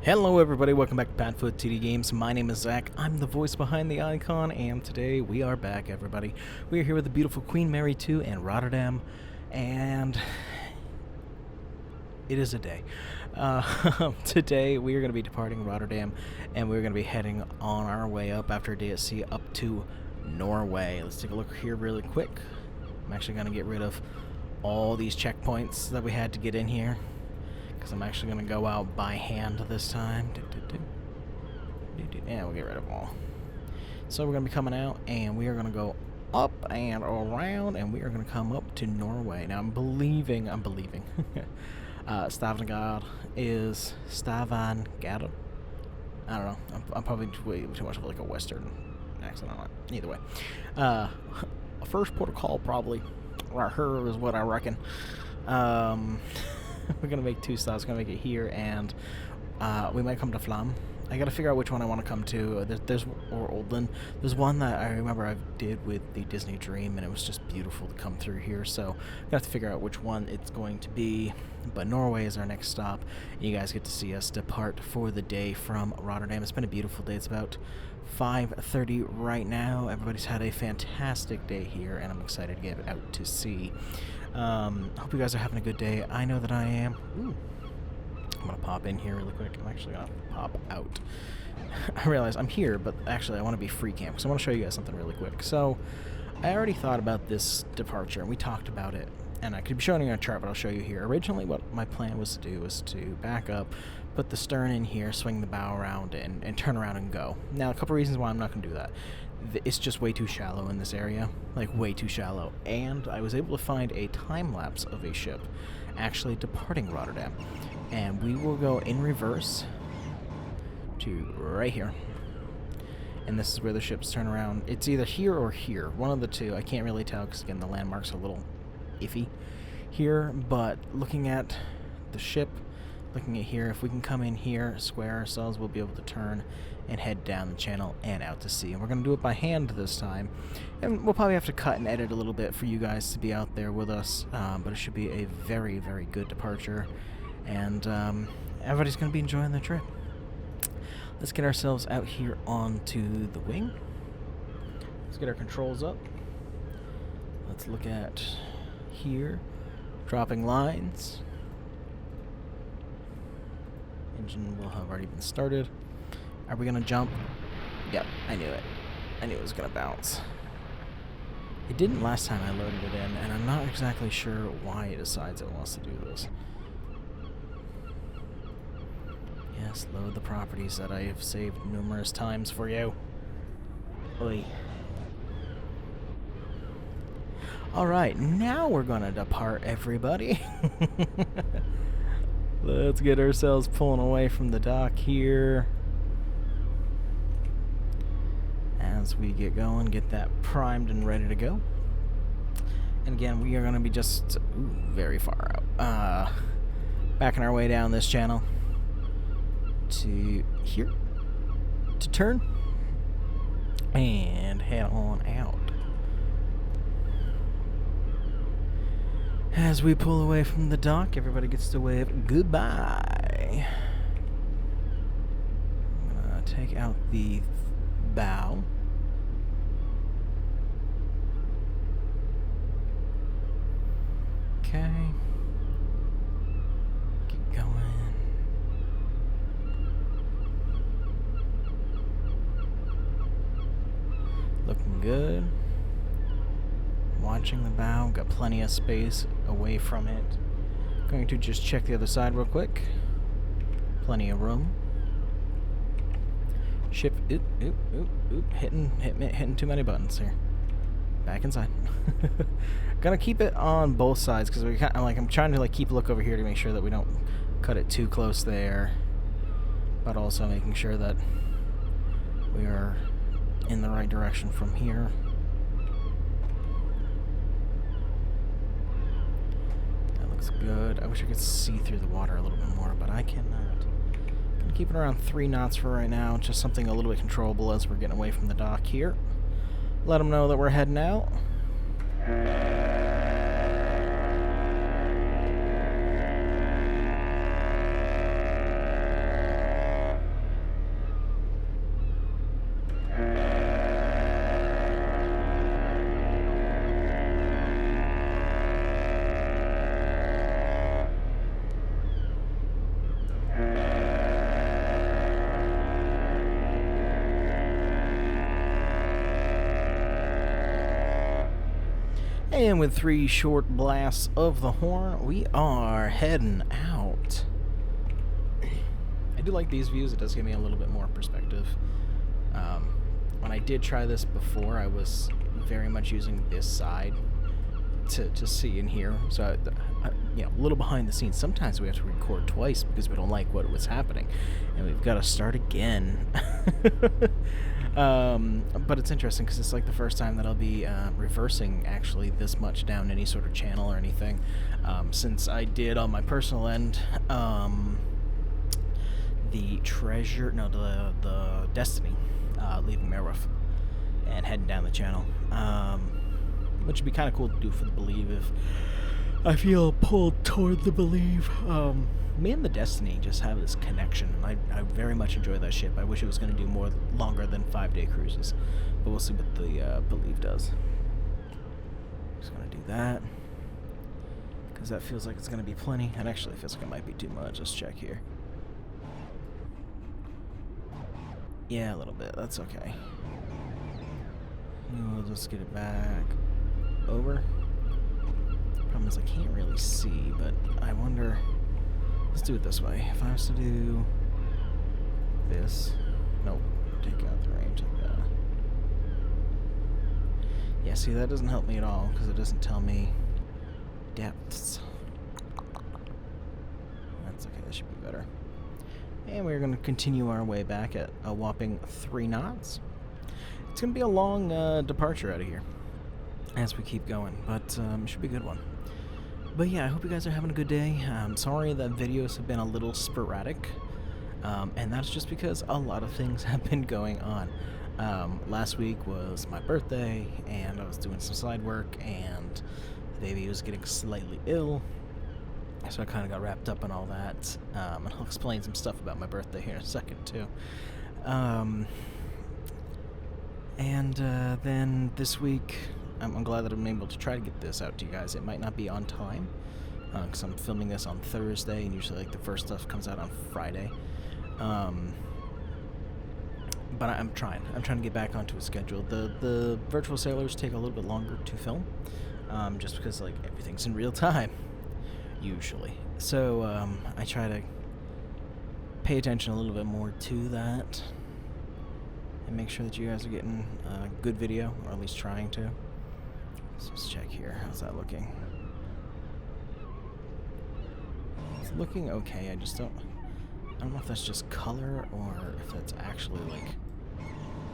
Hello everybody, welcome back to PadFootTD Games. My name is Zach, I'm the voice behind the icon, and today we are back, everybody. We are here with the beautiful Queen Mary 2 and Rotterdam, and it is a day. Today we are going to be departing Rotterdam, and we're going to be heading on our way up after a day at sea up to Norway. Let's take a look here really quick. I'm actually going to get rid of all these checkpoints that we had to get in here, because I'm actually going to go out by hand this time. Yeah, we'll get rid of them all. So we're going to be coming out, and we are going to go up and around, and we are going to come up to Norway. Now, I'm believing, Stavanger is Stavanger. I don't know. I'm probably way too much of like a Western accent on it. Either way. First port of call, probably. Right here is what I reckon. We're going to make two stops. We're going to make it here, and we might come to Flam. I got to figure out which one I want to come to. There's Oldland. There's one that I remember I did with the Disney Dream, and it was just beautiful to come through here. So I have to figure out which one it's going to be. But Norway is our next stop. You guys get to see us depart for the day from Rotterdam. It's been a beautiful day. It's about 5:30 right now. Everybody's had a fantastic day here, and I'm excited to get out to sea. Hope you guys are having a good day. I know that I am. Ooh. I'm going to pop in here really quick. I'm actually going to pop out. I realize I'm here, but actually I want to be free camp, because I want to show you guys something really quick. So, I already thought about this departure, and we talked about it. And I could be showing you a chart, but I'll show you here. Originally, what my plan was to do was to back up, put the stern in here, swing the bow around, and turn around and go. Now, a couple reasons why I'm not going to do that. It's just way too shallow in this area, like way too shallow. And I was able to find a time lapse of a ship actually departing Rotterdam. And we will go in reverse to right here. And this is where the ships turn around. It's either here or here, one of the two. I can't really tell because, again, the landmarks are a little iffy here. But looking at the ship, looking at here, if we can come in here, square ourselves, we'll be able to turn and head down the channel and out to sea. And we're going to do it by hand this time. And we'll probably have to cut and edit a little bit for you guys to be out there with us. But it should be a very, very good departure. And everybody's going to be enjoying the trip. Let's get ourselves out here onto the wing. Let's get our controls up. Let's look at here. Dropping lines. Engine will have already been started. Are we going to jump? Yep, I knew it. I knew it was going to bounce. It didn't last time I loaded it in, and I'm not exactly sure why it decides it wants to do this. Yes, load the properties that I have saved numerous times for you. Oi. Alright, now we're going to depart, everybody. Let's get ourselves pulling away from the dock here. As we get going, get that primed and ready to go. And again, we are going to be just very far out. Backing our way down this channel to here to turn and head on out. As we pull away from the dock, everybody gets to wave goodbye. I'm gonna take out the bow. Okay. Keep going. Looking good. Watching the bow. Got plenty of space away from it. Going to just check the other side real quick. Plenty of room. Ship. Hitting too many buttons here. Back inside. Gonna keep it on both sides because I'm trying to keep a look over here to make sure that we don't cut it too close there, but also making sure that we are in the right direction from here. That looks good. I wish I could see through the water a little bit more, but I cannot. Gonna keep it around 3 knots for right now, just something a little bit controllable as we're getting away from the dock here. Let them know that we're heading out. And with 3 short blasts of the horn, we are heading out. I do like these views. It does give me a little bit more perspective. When I did try this before, I was very much using this side to see and hear. So, you know, a little behind the scenes. Sometimes we have to record twice because we don't like what was happening, and we've got to start again. But it's interesting because it's like the first time that I'll be reversing actually this much down any sort of channel or anything, since I did on my personal end the Destiny, leaving Merwolf and heading down the channel, which would be kind of cool to do for the Believe if I feel pulled toward the Believe. Me and the Destiny just have this connection, and I very much enjoy that ship. I wish it was going to do more longer than 5-day cruises, but we'll see what the Believe does. Just going to do that, because that feels like it's going to be plenty. It actually feels like it might be too much. Let's check here. Yeah, a little bit. That's okay. We'll just get it back over. Problem is I can't really see, but I wonder... Let's do it this way. If I was to do this... Nope. Take out the range like that. Yeah, see, that doesn't help me at all, because it doesn't tell me depths. That's okay. That should be better. And we're going to continue our way back at a whopping 3 knots. It's going to be a long departure out of here as we keep going, but it should be a good one. But yeah, I hope you guys are having a good day. Sorry that videos have been a little sporadic, and that's just because a lot of things have been going on. Last week was my birthday, and I was doing some side work, and the baby was getting slightly ill. So I kind of got wrapped up in all that, and I'll explain some stuff about my birthday here in a second, too. Then this week, I'm glad that I'm able to try to get this out to you guys. It might not be on time, because I'm filming this on Thursday, and usually like the first stuff comes out on Friday. But I'm trying to get back onto a schedule. The virtual sailors take a little bit longer to film, just because like everything's in real time. Usually. So, I try to pay attention a little bit more to that and make sure that you guys are getting a good video, or at least trying to. So let's check here. How's that looking? It's looking okay. I don't know if that's just color or if that's actually like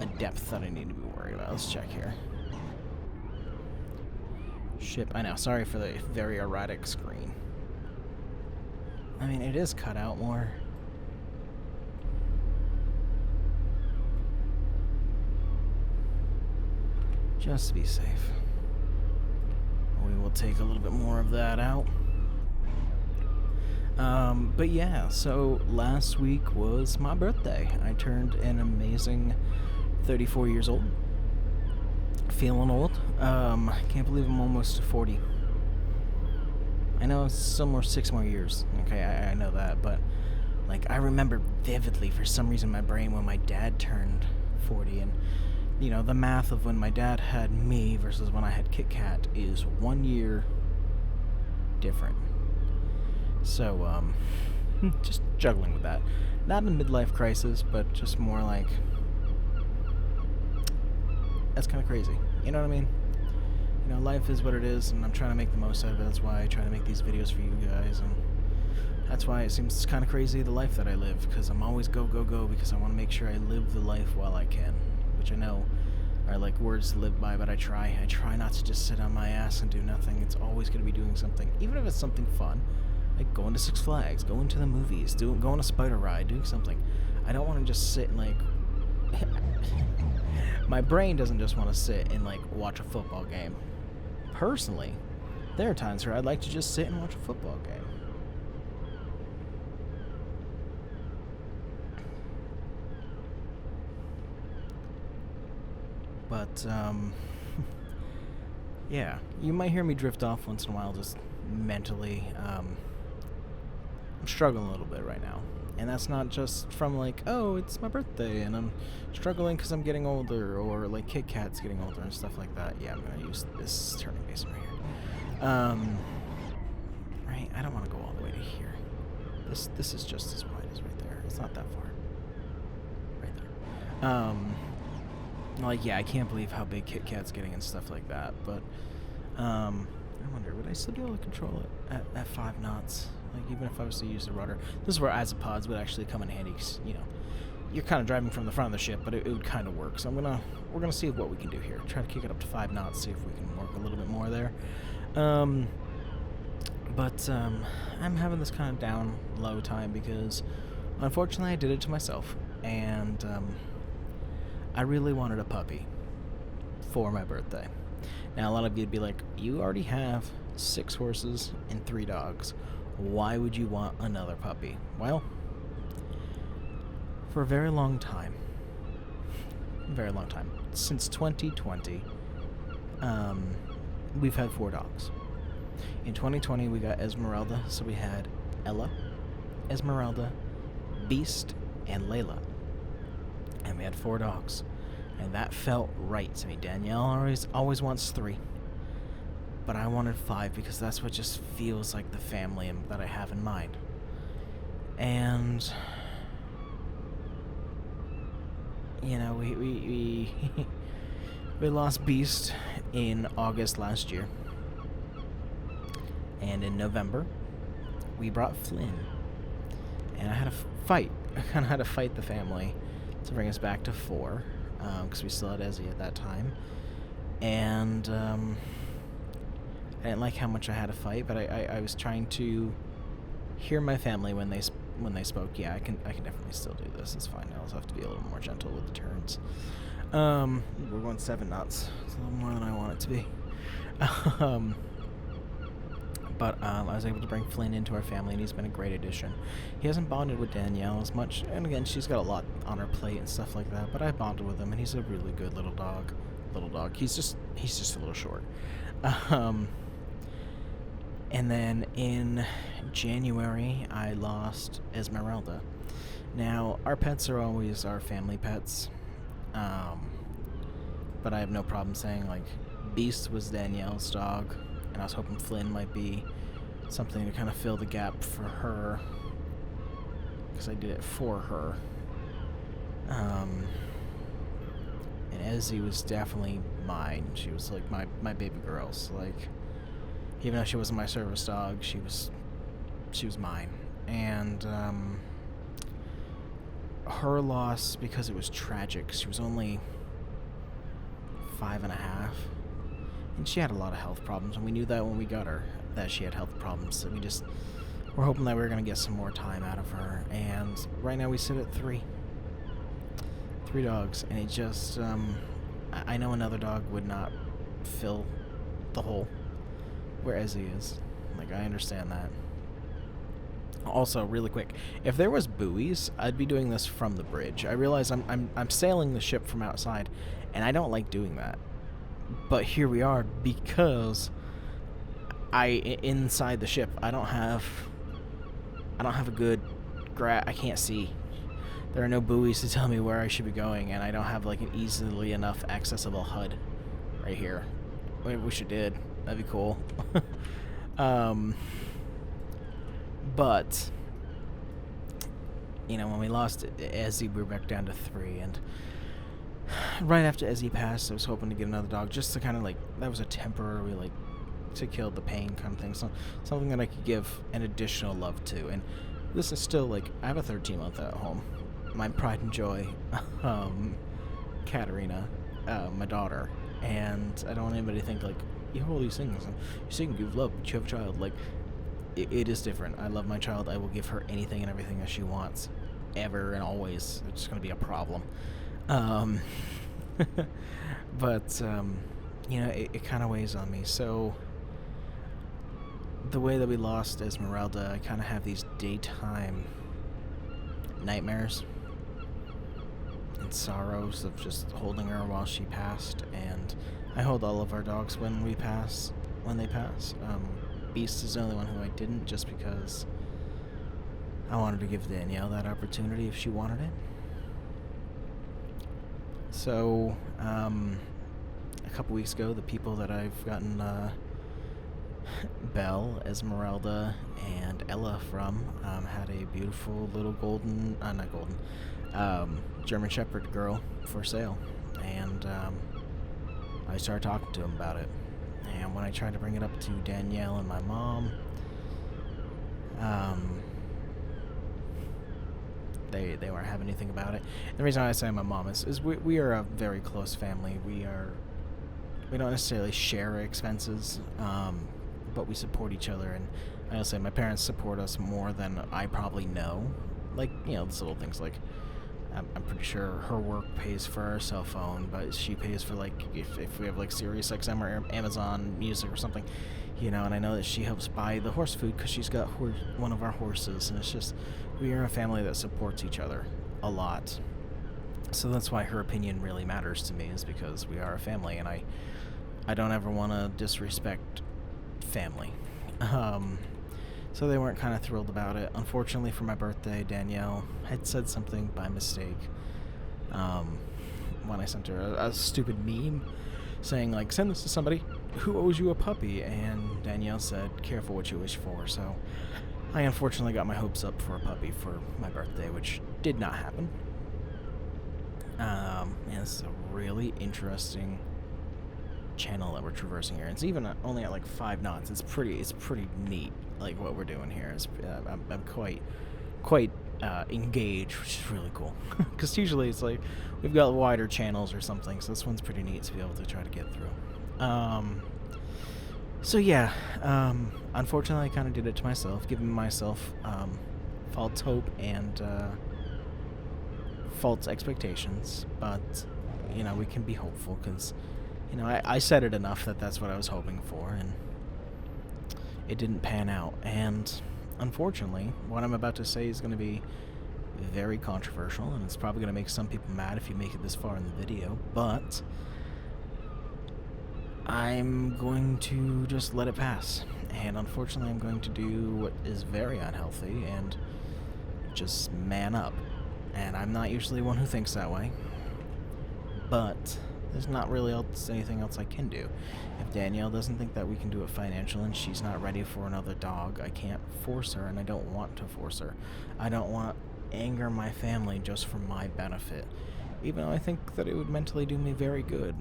a depth that I need to be worried about. Let's check here. Ship. I know. Sorry for the very erratic screen. I mean, it is cut out more. Just to be safe. We will take a little bit more of that out. But yeah, so last week was my birthday. I turned an amazing 34 years old. Feeling old. I can't believe I'm almost 40. I know it's still 6 more years. Okay, I know that, but like I remember vividly for some reason in my brain when my dad turned 40, and you know the math of when my dad had me versus when I had Kit Kat is 1 year different. So just juggling with that. Not a midlife crisis, but just more like that's kind of crazy. You know what I mean? You know, life is what it is, and I'm trying to make the most out of it. That's why I try to make these videos for you guys, and that's why it seems kind of crazy, the life that I live, because I'm always go, go, go, because I want to make sure I live the life while I can, which I know are like words to live by, but I try not to just sit on my ass and do nothing. It's always going to be doing something, even if it's something fun, like going to Six Flags, going to the movies, going on a spider ride, doing something. I don't want to just sit and like... My brain doesn't just want to sit and like watch a football game. Personally, there are times where I'd like to just sit and watch a football game. But, yeah, you might hear me drift off once in a while, just mentally. I'm struggling a little bit right now. And that's not just from like, oh, it's my birthday and I'm struggling because I'm getting older, or like Kit Kat's getting older and stuff like that. Yeah, I'm going to use this turning basin right here. Right, I don't want to go all the way to here. This is just as wide as right there. It's not that far. Right there. Like, yeah, I can't believe how big Kit Kat's getting and stuff like that, but, I wonder, would I still be able to control it at 5 knots? Like, even if I was to use the rudder. This is where isopods would actually come in handy, 'cause, you know, you're kind of driving from the front of the ship, but it would kind of work. So we're gonna see what we can do here. Try to kick it up to 5 knots, see if we can work a little bit more there. But I'm having this kind of down low time because, unfortunately, I did it to myself, and I really wanted a puppy for my birthday. Now, a lot of you'd be like, you already have 6 horses and 3 dogs. Why would you want another puppy? Well, for a very long time, since 2020, we've had 4 dogs. In 2020, we got Esmeralda, so we had Ella, Esmeralda, Beast, and Layla. And we had 4 dogs. And that felt right to me. Danielle always wants 3. But I wanted 5 because that's what just feels like the family that I have in mind. And, you know, we we lost Beast in August last year. And in November, we brought Flynn. And I had a fight. I kind of had to fight the family to bring us back to 4. Because we still had Ezzy at that time. And I didn't like how much I had to fight, but I was trying to hear my family when they spoke. Yeah, I can definitely still do this. It's fine. I'll just have to be a little more gentle with the turns. We're going 7 knots. It's a little more than I want it to be. But I was able to bring Flynn into our family, and he's been a great addition. He hasn't bonded with Danielle as much, and again, she's got a lot on her plate and stuff like that, but I bonded with him, and he's a really good little dog. He's just a little short. And then in January, I lost Esmeralda. Now, our pets are always our family pets, but I have no problem saying, like, Beast was Danielle's dog, and I was hoping Flynn might be something to kind of fill the gap for her, because I did it for her. And Ezzy was definitely mine. She was like my baby girl. So, like, even though she wasn't my service dog, she was mine. And her loss, because it was tragic, she was only 5.5. And she had a lot of health problems, and we knew that when we got her, that she had health problems. So we're hoping that we were going to get some more time out of her. And right now we sit at 3 dogs, and it just, I know another dog would not fill the hole where Ezzy is. Like, I understand that. Also, really quick, if there was buoys, I'd be doing this from the bridge. I realize I'm sailing the ship from outside, and I don't like doing that. But here we are, because inside the ship, I don't have a good I can't see. There are no buoys to tell me where I should be going, and I don't have, like, an easily enough accessible HUD right here. I wish it did. That'd be cool. But, you know, when we lost Ezzy, we were back down to 3, and right after Ezzy passed, I was hoping to get another dog, just to kind of, like, that was a temporary, like, to kill the pain kind of thing, so something that I could give an additional love to. And this is still, like, I have a 13-month at home, my pride and joy, Katerina, my daughter, and I don't want anybody to think, like, you have all these things, and you're saying you give love, but you have a child. Like, it is different. I love my child. I will give her anything and everything that she wants, ever and always. It's just going to be a problem. But, you know, it kind of weighs on me. So, the way that we lost Esmeralda, I kind of have these daytime nightmares and sorrows of just holding her while she passed. And I hold all of our dogs when they pass. Beast is the only one who I didn't, just because I wanted to give Danielle that opportunity if she wanted it. So, a couple weeks ago, the people that I've gotten Belle, Esmeralda, and Ella from had a beautiful little golden, not golden, German Shepherd girl for sale. And I started talking to him about it. And when I tried to bring it up to Danielle and my mom, they weren't having anything about it. And the reason I say my mom is we are a very close family. We don't necessarily share expenses, but we support each other. And I'll say my parents support us more than I probably know. Like, these little things like, I'm pretty sure her work pays for our cell phone, but she pays for, like, if we have, like, Sirius XM or Amazon Music or something, and I know that she helps buy the horse food because she's got one of our horses, and it's just, we are a family that supports each other a lot. So that's why her opinion really matters to me, is because we are a family, and I don't ever want to disrespect family. So they weren't kind of thrilled about it. Unfortunately for my birthday, Danielle had said something by mistake when I sent her a stupid meme saying, like, send this to somebody who owes you a puppy. And Danielle said, careful what you wish for. So I unfortunately got my hopes up for a puppy for my birthday, which did not happen. And this is a really interesting channel that we're traversing here. It's even only at like 5 knots. It's pretty neat, like what we're doing here. I'm quite engaged, which is really cool. Because usually it's like we've got wider channels or something, so this one's pretty neat to be able to try to get through. So yeah, unfortunately I kind of did it to myself, giving myself false hope and false expectations, but we can be hopeful because I said it enough that that's what I was hoping for, and it didn't pan out. And unfortunately, what I'm about to say is going to be very controversial, and it's probably going to make some people mad if you make it this far in the video, but I'm going to just let it pass. And unfortunately, I'm going to do what is very unhealthy and just man up. And I'm not usually one who thinks that way, but there's not really anything else I can do. If Danielle doesn't think that we can do it financially and she's not ready for another dog, I can't force her, and I don't want to force her. I don't want to anger my family just for my benefit, even though I think that it would mentally do me very good.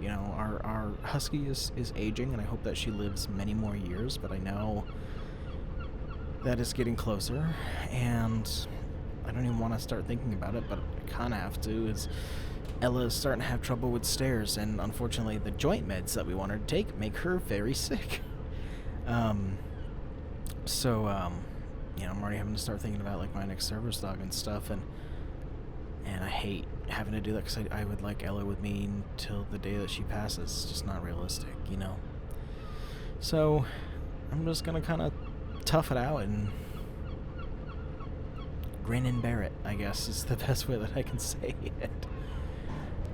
Our husky is aging, and I hope that she lives many more years, but I know that it's getting closer, and I don't even want to start thinking about it, but I kind of have to. Ella is starting to have trouble with stairs, and unfortunately the joint meds that we want her to take make her very sick. So I'm already having to start thinking about, like, my next service dog and stuff, and I hate having to do that because I would like Ella with me until the day that she passes. It's just not realistic, So I'm just going to kind of tough it out and grin and bear it, I guess, is the best way that I can say it.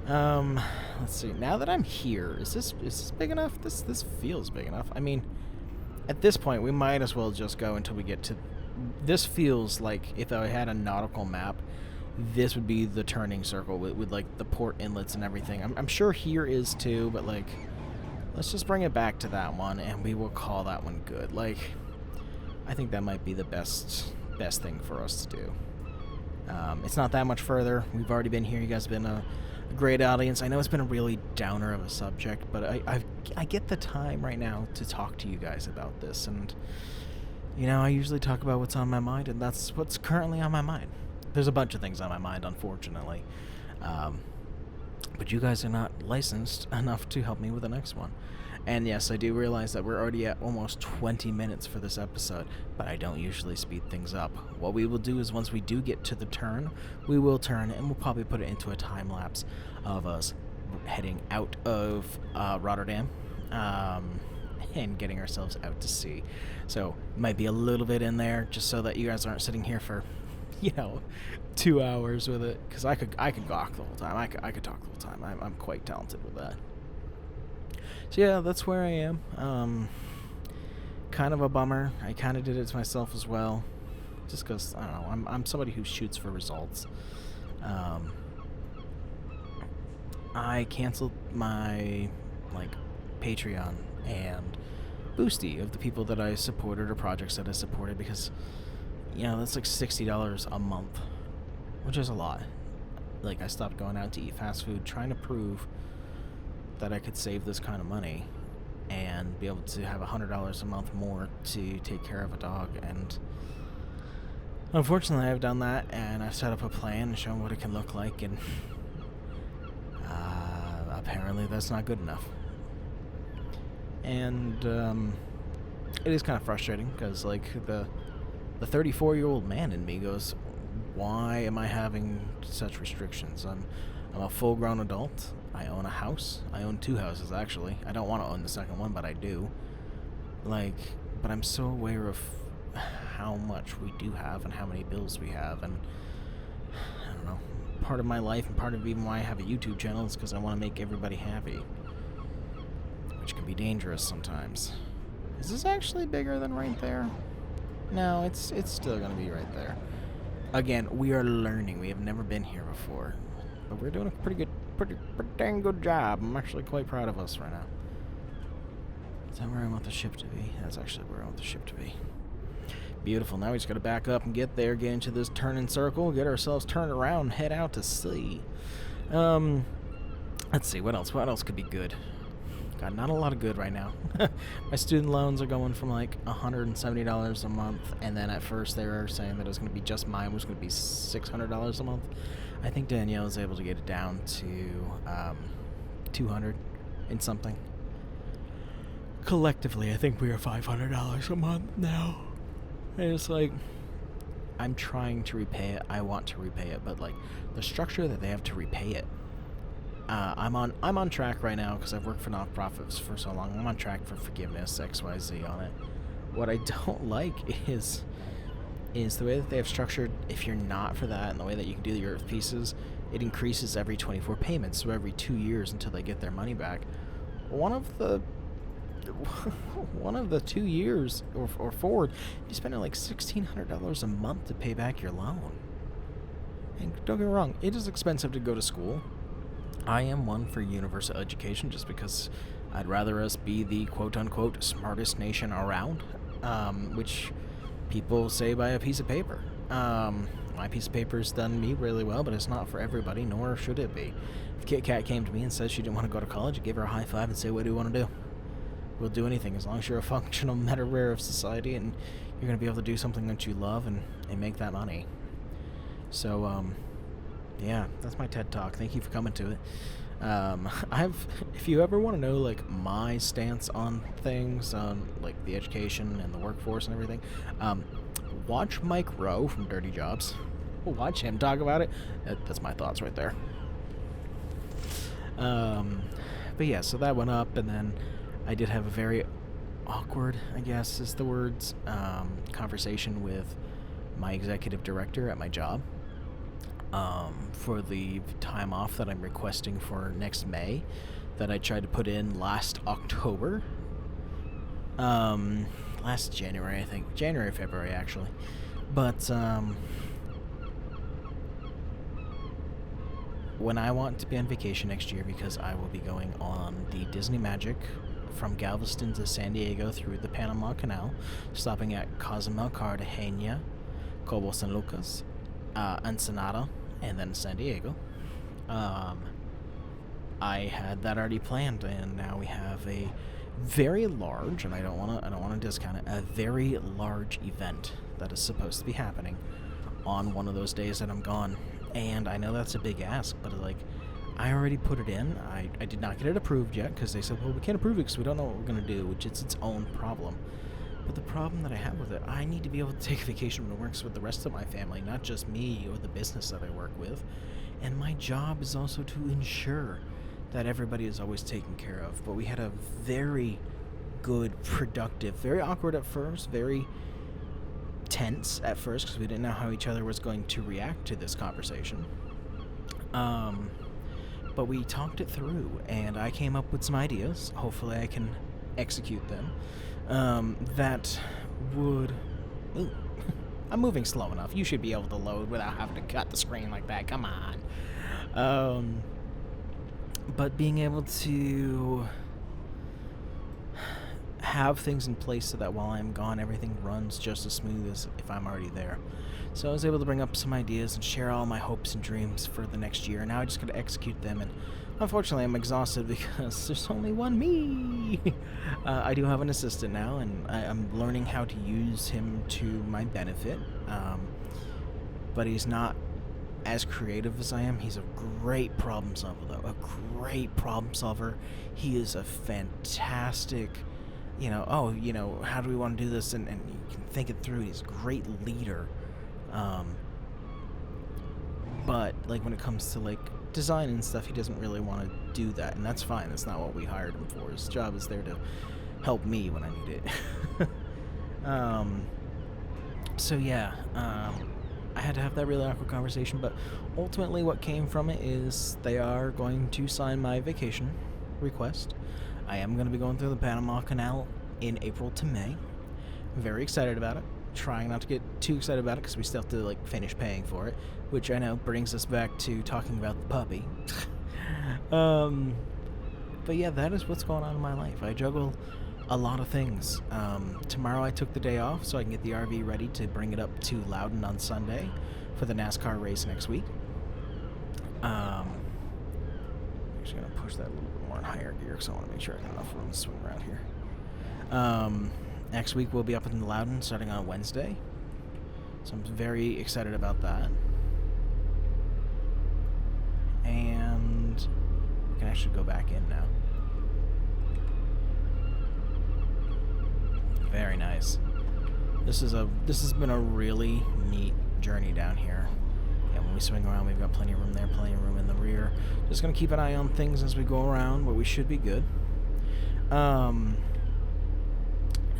Let's see. Now that I'm here, is this big enough? This feels big enough. I mean, at this point, we might as well just go until we get to... This feels like if I had a nautical map, this would be the turning circle with like, the port inlets and everything. I'm sure here is too, but, like, let's just bring it back to that one, and we will call that one good. Like, I think that might be the best thing for us to do. It's not that much further. We've already been here. You guys have been a great audience. I know it's been a really downer of a subject, but I get the time right now to talk to you guys about this, and I usually talk about what's on my mind, and that's what's currently on my mind. There's a bunch of things on my mind, unfortunately, but you guys are not licensed enough to help me with the next one. And yes, I do realize that we're already at almost 20 minutes for this episode, but I don't usually speed things up. What we will do is once we do get to the turn, we will turn, and we'll probably put it into a time lapse of us heading out of Rotterdam and getting ourselves out to sea. So might be a little bit in there just so that you guys aren't sitting here for 2 hours with it, because I could gawk the whole time. I could talk the whole time. I'm quite talented with that. So yeah, that's where I am. Kind of a bummer. I kind of did it to myself as well, just because I don't know. I'm somebody who shoots for results. I canceled my Patreon, and boosty of the people that I supported or projects that I supported, because, you know, that's like $60 a month, which is a lot. Like, I stopped going out to eat fast food, trying to prove that I could save this kind of money and be able to have $100 a month more to take care of a dog. And unfortunately, I've done that, and I've set up a plan and shown what it can look like, and apparently that's not good enough. And it is kind of frustrating, because, like, the 34-year-old man in me goes, why am I having such restrictions? I'm a full-grown adult. I own a house. I own 2 houses, actually. I don't want to own the second one, but I do. Like, but I'm so aware of how much we do have and how many bills we have, and I don't know. Part of my life, and part of even why I have a YouTube channel, is because I want to make everybody happy, which can be dangerous sometimes. Is this actually bigger than right there? No, it's still going to be right there. Again, we are learning. We have never been here before, but we're doing a pretty dang good job. I'm actually quite proud of us right now. Is that where I want the ship to be? That's actually where I want the ship to be. Beautiful. Now we just got to back up and get there, get into this turning circle, get ourselves turned around, and head out to sea. Let's see, what else? What else could be good? God, not a lot of good right now. My student loans are going from like $170 a month, and then at first they were saying that it was going to be just mine was going to be $600 a month. I think Danielle was able to get it down to $200 and something. Collectively, I think we are $500 a month now. And it's like, I'm trying to repay it. I want to repay it, but like the structure that they have to repay it. I'm on track right now, because I've worked for nonprofits for so long. I'm on track for forgiveness, XYZ on it. What I don't like is the way that they have structured. If you're not for that, and the way that you can do your Earth pieces, it increases every 24 payments, so every 2 years until they get their money back. One of the 2 years or forward, you're spending like $1,600 a month to pay back your loan. And don't get me wrong, it is expensive to go to school. I am one for universal education, just because I'd rather us be the quote-unquote smartest nation around, which people say by a piece of paper. My piece of paper's done me really well, but it's not for everybody, nor should it be. If Kit Kat came to me and said she didn't want to go to college, I'd give her a high five and say, what do you want to do? We'll do anything, as long as you're a functional member of society and you're going to be able to do something that you love and make that money. So, yeah, that's my TED Talk. Thank you for coming to it. If you ever want to know, like, my stance on things, on, like, the education and the workforce and everything, watch Mike Rowe from Dirty Jobs. Watch him talk about it. That's my thoughts right there. But yeah, so that went up, and then I did have a very awkward, I guess is the words, conversation with my executive director at my job. For the time off that I'm requesting for next May, that I tried to put in last October. Last January, I think. January, February, actually. But, when I want to be on vacation next year, because I will be going on the Disney Magic from Galveston to San Diego through the Panama Canal, stopping at Cozumel, Cartagena, Cabo San Lucas, Ensenada, and then San Diego. I had that already planned, and now we have a very large, and I don't want to discount it, a very large event that is supposed to be happening on one of those days that I'm gone. And I know that's a big ask, but like, I already put it in. I did not get it approved yet, because they said, well, we can't approve it because we don't know what we're going to do, which is its own problem. But the problem that I have with it, I need to be able to take a vacation when it works with the rest of my family, not just me or the business that I work with. And my job is also to ensure that everybody is always taken care of. But we had a very good, productive, very awkward at first, very tense at first, because we didn't know how each other was going to react to this conversation. But we talked it through, and I came up with some ideas. Hopefully I can execute them. That would... Ooh, I'm moving slow enough. You should be able to load without having to cut the screen like that. Come on. But being able to have things in place so that while I'm gone, everything runs just as smooth as if I'm already there. So I was able to bring up some ideas and share all my hopes and dreams for the next year. Now I just got to execute them, and unfortunately I'm exhausted because there's only one me. I do have an assistant now, and I'm learning how to use him to my benefit. But he's not as creative as I am. He's a great problem solver, though. A great problem solver. He is a fantastic, how do we want to do this? And you can think it through. He's a great leader. But, like, when it comes to, like, design and stuff, he doesn't really want to do that. And that's fine. That's not what we hired him for. His job is there to help me when I need it. So, yeah. I had to have that really awkward conversation, but ultimately what came from it is they are going to sign my vacation request. I am going to be going through the Panama Canal in April to May. I'm very excited about it. Trying not to get too excited about it because we still have to, like, finish paying for it, which I know brings us back to talking about the puppy. But yeah, that is what's going on in my life. I juggle a lot of things. Tomorrow I took the day off so I can get the RV ready to bring it up to Loudon on Sunday for the NASCAR race next week. I'm actually going to push that a little bit more in higher gear because I want to make sure I got enough room to swing around here. Next week we'll be up in Loudon starting on Wednesday. So I'm very excited about that. And we can actually go back in now. Very nice. This has been a really neat journey down here. And when we swing around, we've got plenty of room there, plenty of room in the rear. Just gonna keep an eye on things as we go around, but we should be good.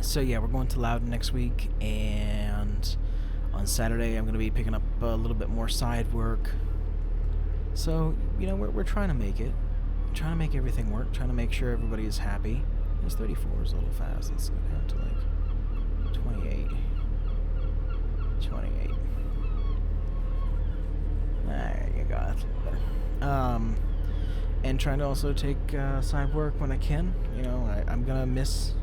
So yeah, we're going to Loudon next week, and on Saturday I'm gonna be picking up a little bit more side work. So we're trying to make it, trying to make everything work, trying to make sure everybody is happy. This 34 is a little fast. Let's go down to like 28. There you go. That's a little better. And trying to also take side work when I can. I'm gonna miss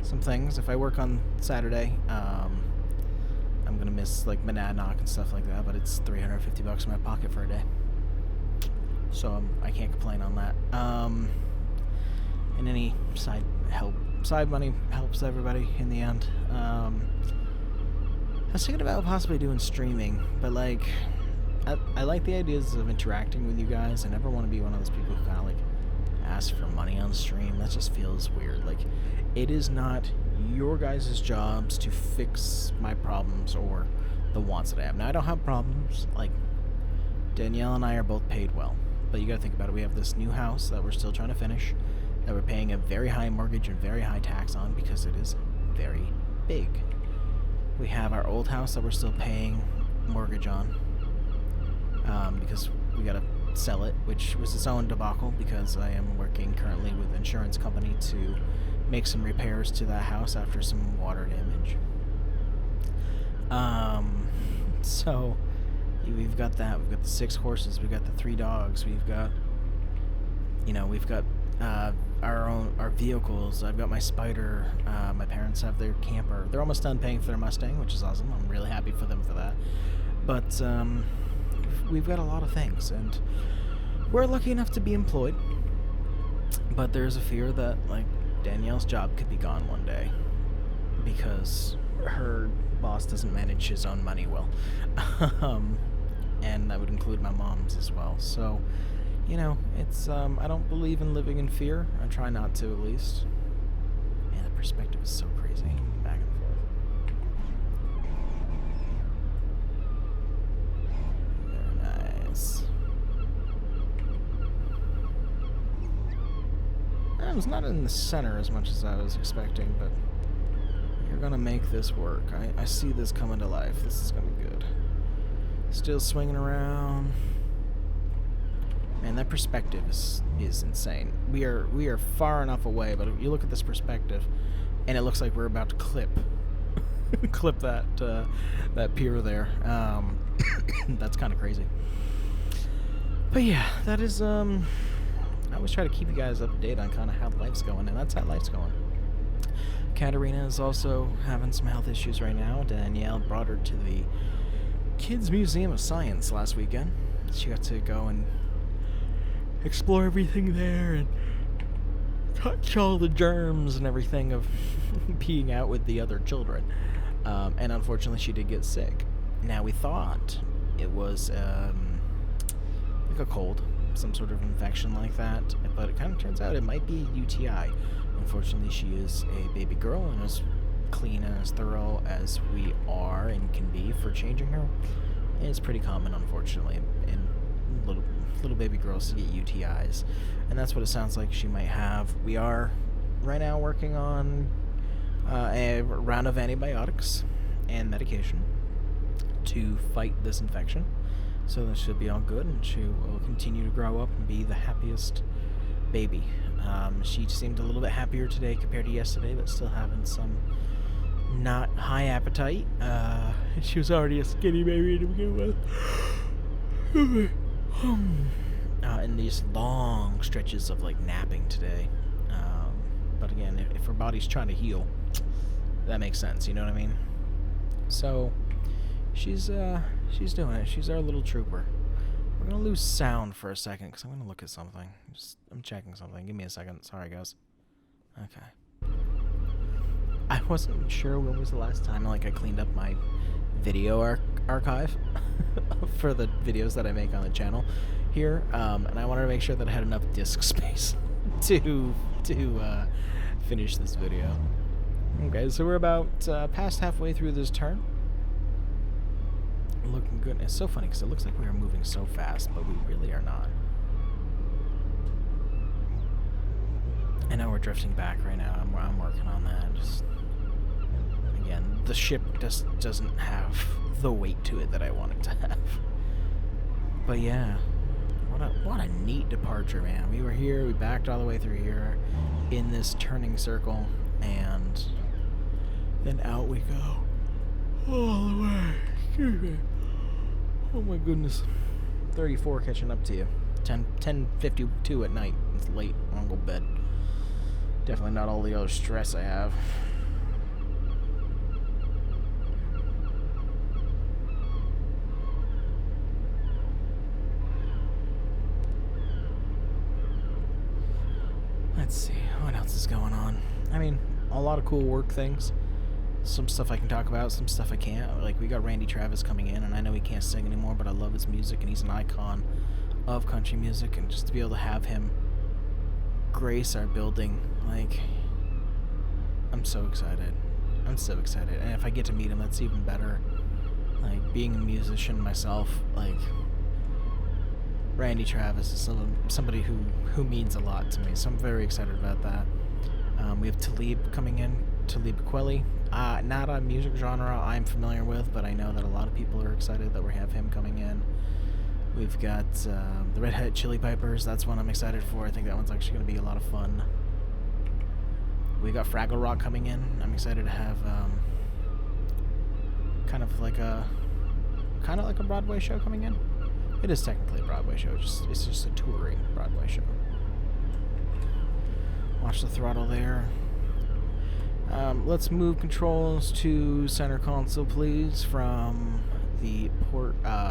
some things. If I work on Saturday, I'm gonna miss like Monadnock and stuff like that. But it's $350 in my pocket for a day, so I can't complain on that. And any side money helps everybody in the end. I was thinking about possibly doing streaming, but like, I like the ideas of interacting with you guys. I never want to be one of those people who kind of like ask for money on stream. That just feels weird. Like, it is not your guys' jobs to fix my problems or the wants that I have. Now, I don't have problems. Like, Danielle and I are both paid well, but you gotta think about it. We have this new house that we're still trying to finish, that we're paying a very high mortgage and very high tax on because it is very big. We have our old house that we're still paying mortgage on because we gotta sell it, which was its own debacle because I am working currently with an insurance company to make some repairs to that house after some water damage. So we've got that. We've got the 6 horses. We've got the 3 dogs. We've got our vehicles. I've got my Spider. My parents have their camper. They're almost done paying for their Mustang, which is awesome. I'm really happy for them for that. But we've got a lot of things, and we're lucky enough to be employed. But there's a fear that like Danielle's job could be gone one day because her boss doesn't manage his own money well. And that would include my mom's as well. So, it's, I don't believe in living in fear. I try not to, at least. Man, the perspective is so crazy. Back and forth. Very nice. I was not in the center as much as I was expecting, but you're gonna make this work. I see this coming to life. This is gonna be good. Still swinging around. Man, that perspective is insane. We are far enough away, but if you look at this perspective, and it looks like we're about to clip that pier there. That's kind of crazy. But yeah, that is I always try to keep you guys up to date on kind of how life's going, and that's how life's going. Katerina is also having some health issues right now. Danielle brought her to the Kids Museum of Science last weekend. She got to go and explore everything there and touch all the germs and everything of being out with the other children. And unfortunately, she did get sick. Now, we thought it was like a cold, some sort of infection like that, but it kind of turns out it might be a UTI. Unfortunately, she is a baby girl and as clean and as thorough as we are and can be for changing her. And it's pretty common, unfortunately, in little baby girls to get UTIs, and that's what it sounds like she might have. We are right now working on a round of antibiotics and medication to fight this infection, so that should be all good, and she will continue to grow up and be the happiest baby. She seemed a little bit happier today compared to yesterday, but still having some not high appetite. She was already a skinny baby to begin with. And these long stretches of like napping today. But again, if her body's trying to heal, that makes sense, you know what I mean? So she's doing it. She's our little trooper. We're gonna lose sound for a second because I'm gonna look at something. I'm checking something. Give me a second. Sorry, guys. Okay. I wasn't sure when was the last time I cleaned up my video archive for the videos that I make on the channel here, and I wanted to make sure that I had enough disk space to finish this video. Okay, so we're about past halfway through this turn. Looking good. It's so funny because it looks like we are moving so fast, but we really are not. I know we're drifting back right now. I'm working on that. Just again, the ship just doesn't have the weight to it that I want it to have. But yeah, what a neat departure, man. We were here, we backed all the way through here in this turning circle, and then out we go all the way. Excuse me. Oh my goodness. 34 catching up to you. 10:52 at night. It's late. I want to go to bed. Definitely not all the other stress I have. Let's see, what else is going on? I mean, a lot of cool work things. Some stuff I can talk about, some stuff I can't. Like, we got Randy Travis coming in, and I know he can't sing anymore, but I love his music, and he's an icon of country music, and just to be able to have him grace our building, like, I'm so excited. I'm so excited. And if I get to meet him, that's even better. Like, being a musician myself, like, Randy Travis is somebody who means a lot to me, so I'm very excited about that. We have Talib coming in, Talib Kweli. Not a music genre I'm familiar with, but I know that a lot of people are excited that we have him coming in. We've got the Red Hot Chili Peppers. That's one I'm excited for. I think that one's actually going to be a lot of fun. We got Fraggle Rock coming in. I'm excited to have kind of like a Broadway show coming in. It is technically a Broadway show. It's just a touring Broadway show. Watch the throttle there. Let's move controls to center console, please, from the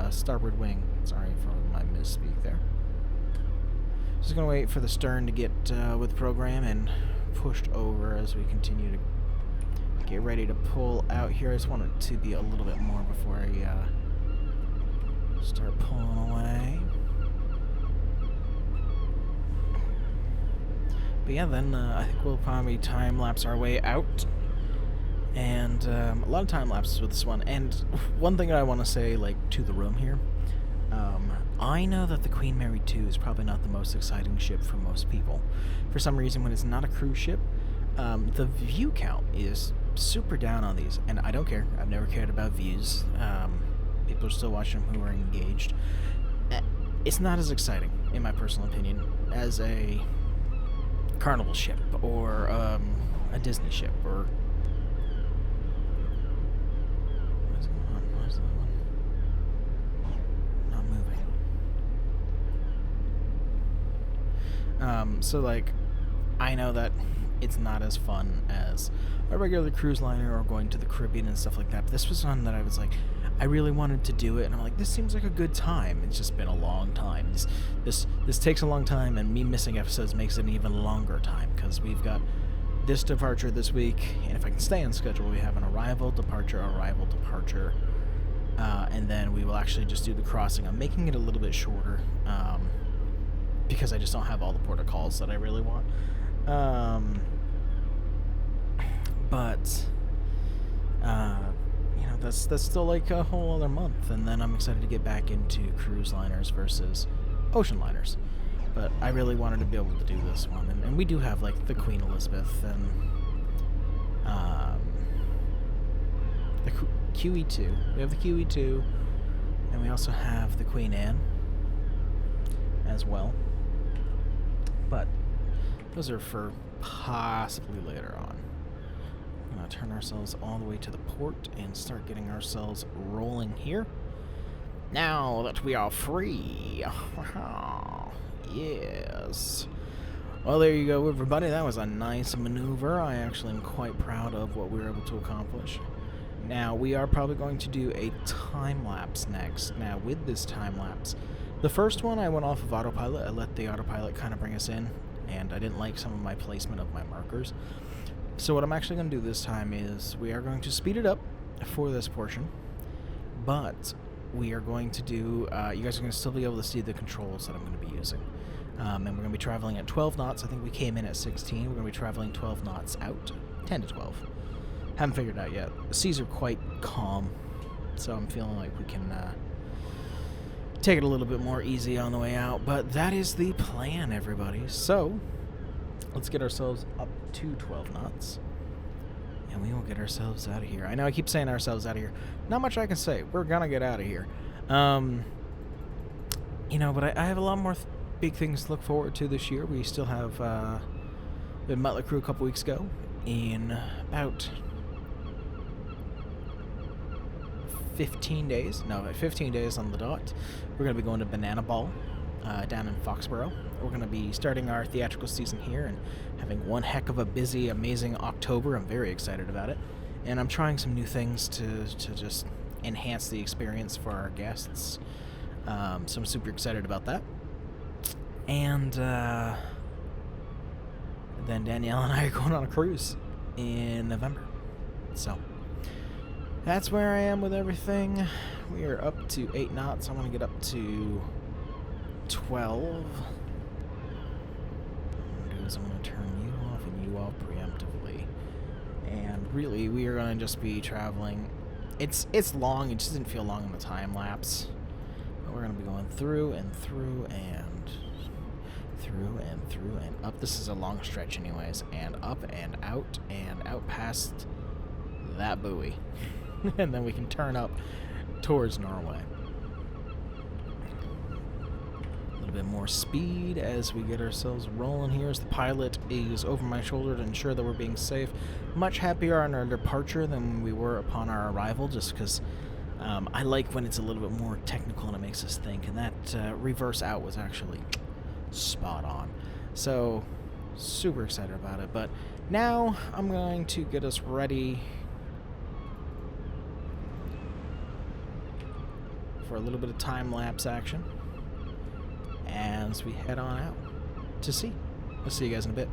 starboard wing. Sorry for my misspeak there. Just gonna wait for the stern to get with program and pushed over as we continue to get ready to pull out here. I just want it to be a little bit more before I start pulling away. But yeah, then I think we'll probably time-lapse our way out. And a lot of time-lapses with this one. And one thing I want to say, like, to the room here, I know that the Queen Mary 2 is probably not the most exciting ship for most people. For some reason, when it's not a cruise ship, the view count is super down on these. And I don't care. I've never cared about views. People are still watching them who are engaged. It's not as exciting, in my personal opinion, as a Carnival ship or a Disney ship or what's going on? Where's the one? Not moving. So like, I know that it's not as fun as a regular cruise liner or going to the Caribbean and stuff like that. But this was one that I was like, I really wanted to do it, and I'm like, this seems like a good time. It's just been a long time. This takes a long time, and me missing episodes makes it an even longer time, because we've got this departure this week, and if I can stay on schedule, we have an arrival, departure, and then we will actually just do the crossing. I'm making it a little bit shorter, because I just don't have all the protocols that I really want. But that's still like a whole other month, and then I'm excited to get back into cruise liners versus ocean liners. But I really wanted to be able to do this one, and we do have like the Queen Elizabeth and the QE2. We have the QE2, and we also have the Queen Anne as well. But those are for possibly later on. I'm going to turn ourselves all the way to the port and start getting ourselves rolling here. Now that we are free. Yes. Well, there you go, everybody. That was a nice maneuver. I actually am quite proud of what we were able to accomplish. Now, we are probably going to do a time-lapse next. Now, with this time-lapse, the first one I went off of autopilot. I let the autopilot kind of bring us in, and I didn't like some of my placement of my markers. So what I'm actually going to do this time is we are going to speed it up for this portion, but we are going to do, you guys are going to still be able to see the controls that I'm going to be using. And we're going to be traveling at 12 knots. I think we came in at 16. We're going to be traveling 12 knots out, 10 to 12. Haven't figured it out yet. The seas are quite calm, so I'm feeling like we can take it a little bit more easy on the way out. But that is the plan, everybody. So let's get ourselves up to 12 knots, and we will get ourselves out of here. I know I keep saying ourselves out of here. Not much I can say. We're gonna get out of here. But I have a lot more big things to look forward to this year. We still have been Mötley Crüe a couple weeks ago. In about 15 days. No, 15 days on the dot. We're gonna be going to Banana Ball down in Foxborough. We're going to be starting our theatrical season here and having one heck of a busy, amazing October. I'm very excited about it. And I'm trying some new things to just enhance the experience for our guests. So I'm super excited about that. And then Danielle and I are going on a cruise in November. So that's where I am with everything. We are up to 8 knots. I want to get up to 12. I'm going to turn you off and you off preemptively. And really, we are going to just be traveling. It's long. It just didn't feel long in the time lapse. But we're going to be going through and through and through and through and up. This is a long stretch anyways. And up and out past that buoy. And then we can turn up towards Norway. A bit more speed as we get ourselves rolling here as the pilot is over my shoulder to ensure that we're being safe. Much happier on our departure than we were upon our arrival, just because I like when it's a little bit more technical and it makes us think, and that reverse out was actually spot on. So super excited about it. But now I'm going to get us ready for a little bit of time-lapse action as we head on out to sea. I'll see you guys in a bit.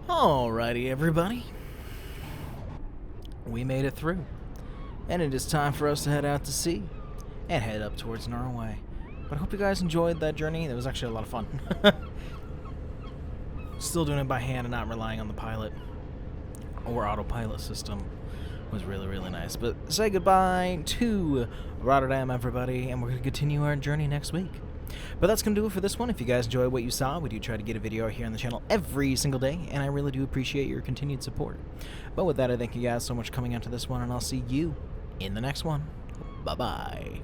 Alrighty, everybody. We made it through. And it is time for us to head out to sea and head up towards Norway. But I hope you guys enjoyed that journey. It was actually a lot of fun. Still doing it by hand and not relying on the pilot or autopilot system was really, really nice. But say goodbye to Rotterdam, everybody, and we're going to continue our journey next week. But that's going to do it for this one. If you guys enjoyed what you saw, we do try to get a video here on the channel every single day, and I really do appreciate your continued support. But with that, I thank you guys so much for coming out to this one, and I'll see you in the next one. Bye-bye.